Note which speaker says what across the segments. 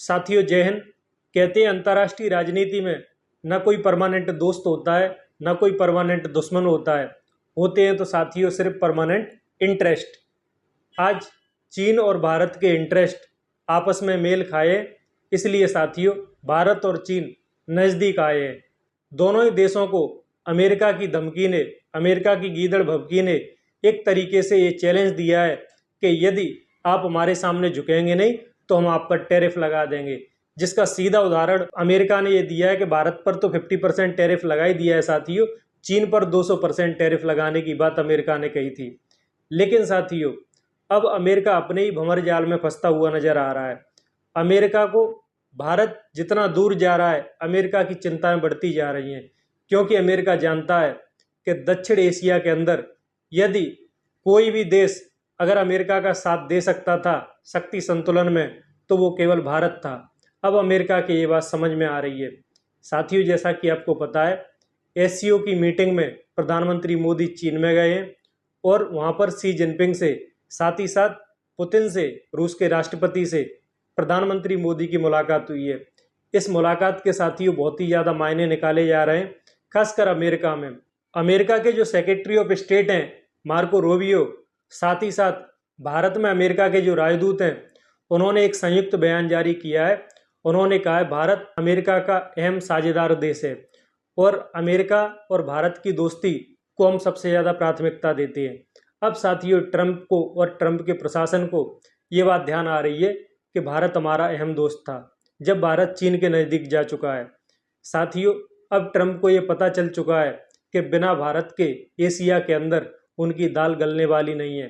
Speaker 1: साथियों जय हिंद। कहते हैं अंतर्राष्ट्रीय राजनीति में न कोई परमानेंट दोस्त होता है, न कोई परमानेंट दुश्मन होता है, होते हैं तो साथियों सिर्फ परमानेंट इंटरेस्ट। आज चीन और भारत के इंटरेस्ट आपस में मेल खाए, इसलिए साथियों भारत और चीन नज़दीक आए हैं। दोनों ही देशों को अमेरिका की धमकी ने, अमेरिका की गीदड़ भभकी ने एक तरीके से ये चैलेंज दिया है कि यदि आप हमारे सामने झुकेंगे नहीं तो हम आप पर टैरिफ लगा देंगे। जिसका सीधा उदाहरण अमेरिका ने ये दिया है कि भारत पर तो 50% टैरिफ लगा ही दिया है साथियों, चीन पर 200% टैरिफ लगाने की बात अमेरिका ने कही थी। लेकिन साथियों अब अमेरिका अपने ही भंवर जाल में फंसता हुआ नजर आ रहा है। अमेरिका को भारत जितना दूर जा रहा है, अमेरिका की चिंताएं बढ़ती जा रही हैं, क्योंकि अमेरिका जानता है कि दक्षिण एशिया के अंदर यदि कोई भी देश अगर अमेरिका का साथ दे सकता था शक्ति संतुलन में, तो वो केवल भारत था। अब अमेरिका की ये बात समझ में आ रही है। साथियों जैसा कि आपको पता है, एससीओ की मीटिंग में प्रधानमंत्री मोदी चीन में गए हैं और वहाँ पर शी जिनपिंग से, साथ ही साथ पुतिन से, रूस के राष्ट्रपति से प्रधानमंत्री मोदी की मुलाकात हुई है। इस मुलाकात के साथियों बहुत ही ज़्यादा मायने निकाले जा रहे हैं, खासकर अमेरिका में। अमेरिका के जो सेक्रेटरी ऑफ स्टेट हैं मार्को रूबियो, साथ ही साथ भारत में अमेरिका के जो राजदूत हैं, उन्होंने एक संयुक्त बयान जारी किया है। उन्होंने कहा है भारत अमेरिका का अहम साझेदार देश है और अमेरिका और भारत की दोस्ती को हम सबसे ज़्यादा प्राथमिकता देते हैं। अब साथियों ट्रंप को और ट्रंप के प्रशासन को ये बात ध्यान आ रही है कि भारत हमारा अहम दोस्त था जब भारत चीन के नज़दीक जा चुका है। साथियों अब ट्रंप को ये पता चल चुका है कि बिना भारत के एशिया के अंदर उनकी दाल गलने वाली नहीं है,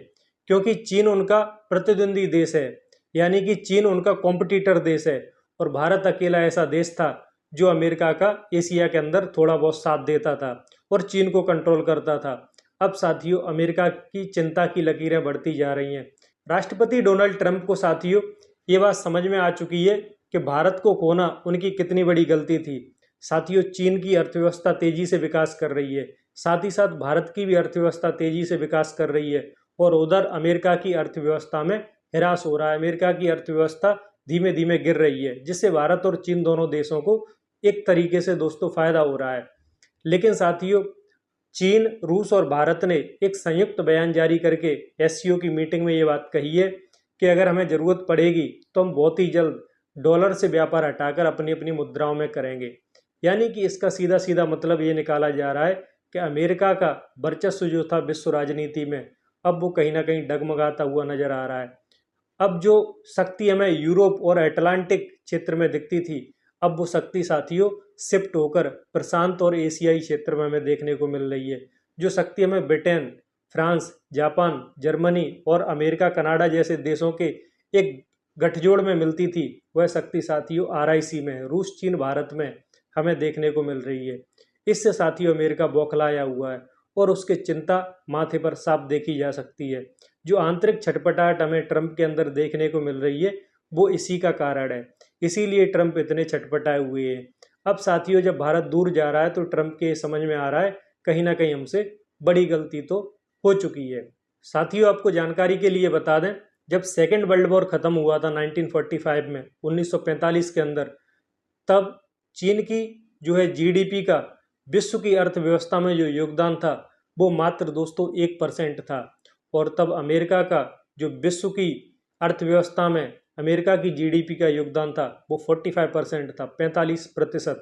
Speaker 1: क्योंकि चीन उनका प्रतिद्वंदी देश है, यानी कि चीन उनका कॉम्पिटिटर देश है और भारत अकेला ऐसा देश था जो अमेरिका का एशिया के अंदर थोड़ा बहुत साथ देता था और चीन को कंट्रोल करता था। अब साथियों अमेरिका की चिंता की लकीरें बढ़ती जा रही हैं। राष्ट्रपति डोनाल्ड ट्रंप को साथियों ये बात समझ में आ चुकी है कि भारत को खोना उनकी कितनी बड़ी गलती थी। साथियों चीन की अर्थव्यवस्था तेजी से विकास कर रही है, साथ ही साथ भारत की भी अर्थव्यवस्था तेजी से विकास कर रही है और उधर अमेरिका की अर्थव्यवस्था में ह्रास हो रहा है। अमेरिका की अर्थव्यवस्था धीमे धीमे गिर रही है, जिससे भारत और चीन दोनों देशों को एक तरीके से दोस्तों फायदा हो रहा है। लेकिन साथियों चीन, रूस और भारत ने एक संयुक्त बयान जारी करके एससीओ की मीटिंग में ये बात कही है कि अगर हमें ज़रूरत पड़ेगी तो हम बहुत ही जल्द डॉलर से व्यापार हटाकर अपनी अपनी मुद्राओं में करेंगे। यानी कि इसका सीधा सीधा मतलब ये निकाला जा रहा है कि अमेरिका का वर्चस्व जो था विश्व राजनीति में, अब वो कहीं ना कहीं डगमगाता हुआ नजर आ रहा है। अब जो शक्ति हमें यूरोप और अटलांटिक क्षेत्र में दिखती थी, अब वो शक्ति साथियों शिफ्ट होकर प्रशांत और एशियाई क्षेत्र में हमें देखने को मिल रही है। जो शक्ति हमें ब्रिटेन, फ्रांस, जापान, जर्मनी और अमेरिका, कनाडा जैसे देशों के एक गठजोड़ में मिलती थी, वह शक्ति साथियों आरआईसी में, रूस, चीन, भारत में हमें देखने को मिल रही है। इससे साथियों अमेरिका बौखलाया हुआ है और उसकी चिंता माथे पर साफ देखी जा सकती है। जो आंतरिक छटपटाहट हमें ट्रंप के अंदर देखने को मिल रही है वो इसी का कारण है, इसीलिए ट्रंप इतने छटपटाए हुए हैं। अब साथियों जब भारत दूर जा रहा है तो ट्रंप के समझ में आ रहा है कहीं ना कहीं हमसे बड़ी गलती तो हो चुकी है। साथियों आपको जानकारी के लिए बता दें, जब सेकेंड वर्ल्ड वॉर ख़त्म हुआ था 1945 में, 1945 के अंदर, तब चीन की जो है जीडीपी का विश्व की अर्थव्यवस्था में जो योगदान था वो मात्र दोस्तों 1% था और तब अमेरिका का जो विश्व की अर्थव्यवस्था में अमेरिका की जीडीपी का योगदान था वो 45% था, 45%।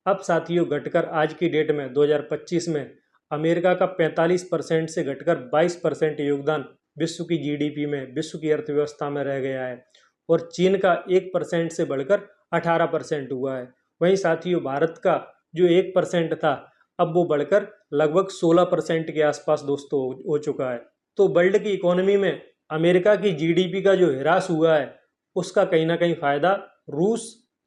Speaker 1: अब साथियों घटकर आज की डेट में 2025 में अमेरिका का 45% से घटकर 22% योगदान विश्व की जीडीपी में, विश्व की अर्थव्यवस्था में रह गया है और चीन का 1% से बढ़कर 18% हुआ है। वहीं साथियों भारत का जो 1% था अब वो बढ़कर लगभग 16% के आसपास दोस्तों हो चुका है। तो वर्ल्ड की इकोनॉमी में अमेरिका की जीडीपी का जो ह्रास हुआ है उसका कहीं ना कहीं फ़ायदा रूस,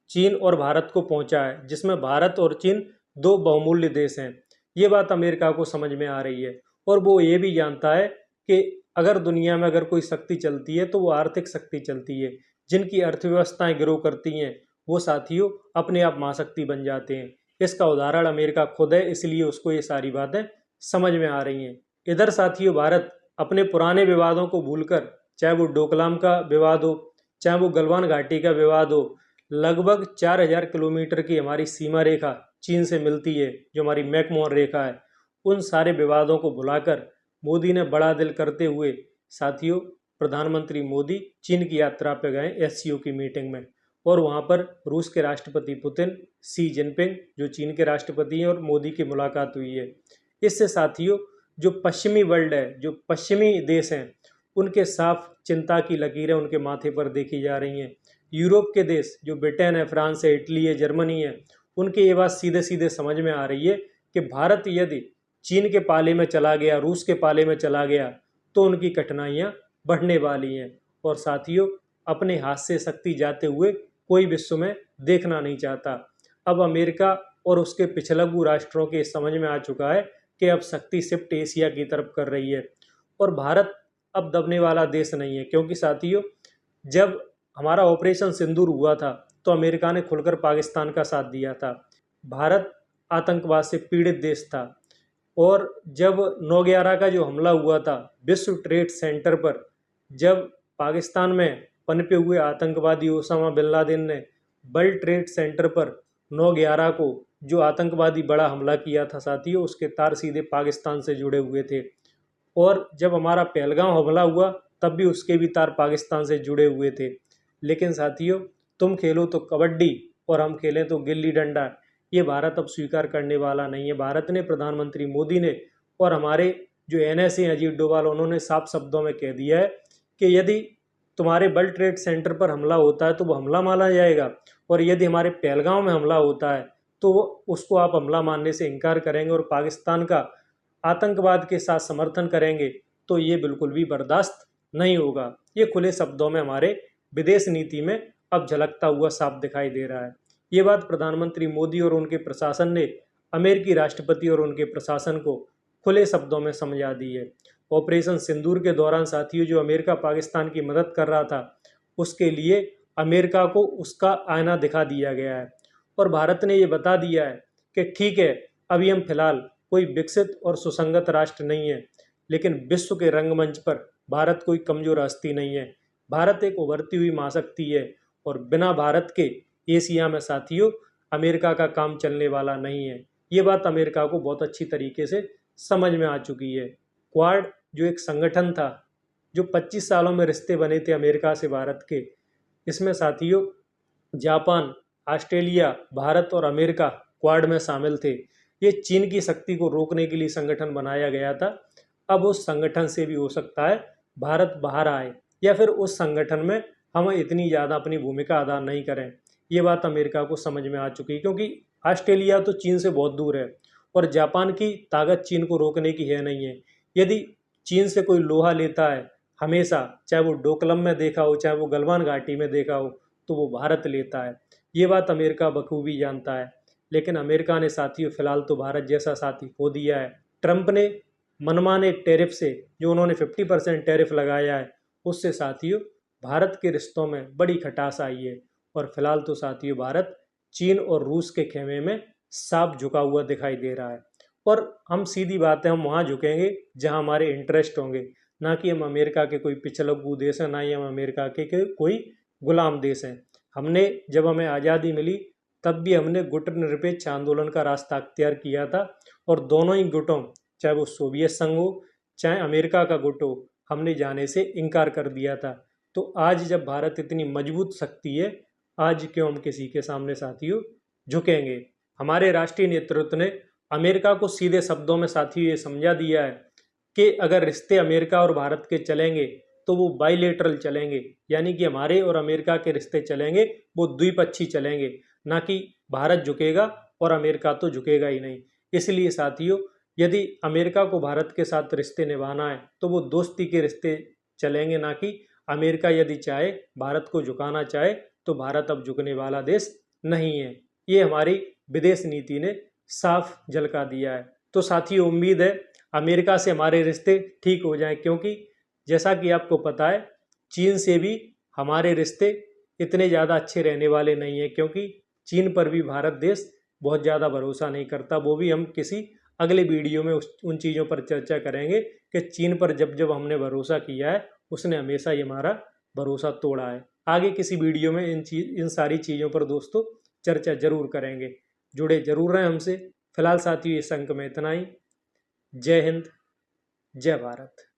Speaker 1: चीन और भारत को पहुंचा है, जिसमें भारत और चीन दो बहुमूल्य देश हैं। ये बात अमेरिका को समझ में आ रही है और वो ये भी जानता है कि अगर दुनिया में अगर कोई शक्ति चलती है तो वो आर्थिक शक्ति चलती है। जिनकी अर्थव्यवस्थाएं ग्रो करती हैं वो साथियों अपने आप महाशक्ति बन जाते हैं। इसका उदाहरण अमेरिका खुद है, इसलिए उसको ये सारी बातें समझ में आ रही हैं। इधर साथियों भारत अपने पुराने विवादों को भूलकर, चाहे वो डोकलाम का विवाद हो, चाहे वो गलवान घाटी का विवाद हो, लगभग 4000 किलोमीटर की हमारी सीमा रेखा चीन से मिलती है, जो हमारी मैकमोहन रेखा है। उन सारे विवादों को भुलाकर मोदी ने बड़ा दिल करते हुए साथियों प्रधानमंत्री मोदी चीन की यात्रा पर गए एससीओ की मीटिंग में, और वहाँ पर रूस के राष्ट्रपति पुतिन, शी जिनपिंग जो चीन के राष्ट्रपति हैं, और मोदी की मुलाकात हुई है। इससे साथियों जो पश्चिमी वर्ल्ड है, जो पश्चिमी देश हैं, उनके साफ चिंता की लकीरें उनके माथे पर देखी जा रही हैं। यूरोप के देश जो ब्रिटेन है, फ्रांस है, इटली है, जर्मनी है, उनकी ये बात सीधे सीधे समझ में आ रही है कि भारत यदि चीन के पाले में चला गया, रूस के पाले में चला गया, तो उनकी कठिनाइयाँ बढ़ने वाली हैं। और साथियों अपने हाथ से शक्ति जाते हुए कोई विश्व में देखना नहीं चाहता। अब अमेरिका और उसके पिछलग्गू राष्ट्रों के समझ में आ चुका है कि अब शक्ति शिफ्ट एशिया की तरफ कर रही है, और भारत अब दबने वाला देश नहीं है। क्योंकि साथियों जब हमारा ऑपरेशन सिंदूर हुआ था तो अमेरिका ने खुलकर पाकिस्तान का साथ दिया था। भारत आतंकवाद से पीड़ित देश था, और जब 9/11 का जो हमला हुआ था विश्व ट्रेड सेंटर पर, जब पाकिस्तान में पनपे हुए आतंकवादी ओसामा बिन लादेन ने वर्ल्ड ट्रेड सेंटर पर 9/11 को जो आतंकवादी बड़ा हमला किया था साथियों, उसके तार सीधे पाकिस्तान से जुड़े हुए थे। और जब हमारा पहलगाम हमला हुआ तब भी उसके भी तार पाकिस्तान से जुड़े हुए थे। लेकिन साथियों तुम खेलो तो कबड्डी और हम खेलें तो गिल्ली डंडा, ये भारत अब स्वीकार करने वाला नहीं है। भारत ने, प्रधानमंत्री मोदी ने और हमारे जो एनएसए अजीत डोभाल, उन्होंने साफ शब्दों में कह दिया है कि यदि तुम्हारे वर्ल्ड ट्रेड सेंटर पर हमला होता है तो वो हमला माना जाएगा, और यदि हमारे पहलगाम में हमला होता है तो उसको आप हमला मानने से इनकार करेंगे और पाकिस्तान का आतंकवाद के साथ समर्थन करेंगे, तो ये बिल्कुल भी बर्दाश्त नहीं होगा। ये खुले शब्दों में हमारे विदेश नीति में अब झलकता हुआ साफ दिखाई दे रहा है। ये बात प्रधानमंत्री मोदी और उनके प्रशासन ने अमेरिकी राष्ट्रपति और उनके प्रशासन को खुले शब्दों में समझा दी है। ऑपरेशन सिंदूर के दौरान साथियों जो अमेरिका पाकिस्तान की मदद कर रहा था, उसके लिए अमेरिका को उसका आईना दिखा दिया गया है, और भारत ने ये बता दिया है कि ठीक है अभी हम फिलहाल कोई विकसित और सुसंगत राष्ट्र नहीं है, लेकिन विश्व के रंगमंच पर भारत कोई कमजोर हस्ती नहीं है। भारत एक उभरती हुई महाशक्ति है, और बिना भारत के एशिया में साथियों अमेरिका का काम चलने वाला नहीं है। ये बात अमेरिका को बहुत अच्छी तरीके से समझ में आ चुकी है। क्वाड जो एक संगठन था, जो 25 सालों में रिश्ते बने थे अमेरिका से भारत के, इसमें साथियों जापान, ऑस्ट्रेलिया, भारत और अमेरिका क्वाड में शामिल थे। ये चीन की शक्ति को रोकने के लिए संगठन बनाया गया था। अब उस संगठन से भी हो सकता है भारत बाहर आए, या फिर उस संगठन में हम इतनी ज़्यादा अपनी भूमिका अदा नहीं करें। ये बात अमेरिका को समझ में आ चुकी है, क्योंकि ऑस्ट्रेलिया तो चीन से बहुत दूर है और जापान की ताकत चीन को रोकने की है नहीं है। यदि चीन से कोई लोहा लेता है हमेशा, चाहे वो डोकलम में देखा हो, चाहे वो गलवान घाटी में देखा हो, तो वो भारत लेता है। ये बात अमेरिका बखूबी जानता है। लेकिन अमेरिका ने साथियों फिलहाल तो भारत जैसा साथी खो दिया है। ट्रंप ने मनमाने टैरिफ से, जो उन्होंने 50% टैरिफ लगाया है, उससे साथियों भारत के रिश्तों में बड़ी खटास आई है। और फिलहाल तो साथियों भारत चीन और रूस के खेमे में साफ झुका हुआ दिखाई दे रहा है। और हम सीधी बात है, हम वहाँ झुकेंगे जहाँ हमारे इंटरेस्ट होंगे, ना कि हम अमेरिका के कोई पिछलग्गू देश हैं, ना ही हम अमेरिका के कोई गुलाम देश हैं। हमने जब हमें आज़ादी मिली तब भी हमने गुट निरपेक्ष आंदोलन का रास्ता अख्तियार किया था, और दोनों ही गुटों, चाहे वो सोवियत संघ हो चाहे अमेरिका का गुट हो, हमने जाने से इनकार कर दिया था। तो आज जब भारत इतनी मजबूत शक्ति है, आज क्यों हम किसी के सामने साथियों झुकेंगे। हमारे राष्ट्रीय नेतृत्व ने अमेरिका को सीधे शब्दों में साथियों ये समझा दिया है कि अगर रिश्ते अमेरिका और भारत के चलेंगे तो वो बाइलेटरल चलेंगे, यानी कि हमारे और अमेरिका के रिश्ते चलेंगे वो द्विपक्षीय चलेंगे, ना कि भारत झुकेगा और अमेरिका तो झुकेगा ही नहीं। इसलिए साथियों यदि अमेरिका को भारत के साथ रिश्ते निभाना है तो वो दोस्ती के रिश्ते चलेंगे, ना कि अमेरिका यदि चाहे भारत को झुकाना चाहे तो भारत अब झुकने वाला देश नहीं है। ये हमारी विदेश नीति ने साफ झलका दिया है। तो साथियों उम्मीद है अमेरिका से हमारे रिश्ते ठीक हो जाएं, क्योंकि जैसा कि आपको पता है चीन से भी हमारे रिश्ते इतने ज़्यादा अच्छे रहने वाले नहीं हैं, क्योंकि चीन पर भी भारत देश बहुत ज़्यादा भरोसा नहीं करता। वो भी हम किसी अगले वीडियो में उन चीज़ों पर चर्चा करेंगे कि चीन पर जब जब हमने भरोसा किया है उसने हमेशा ही हमारा भरोसा तोड़ा है। आगे किसी वीडियो में इन सारी चीज़ों पर दोस्तों चर्चा जरूर करेंगे। जुड़े जरूर रहें हमसे। फिलहाल साथियों इस अंक में इतना ही। जय हिंद, जय भारत।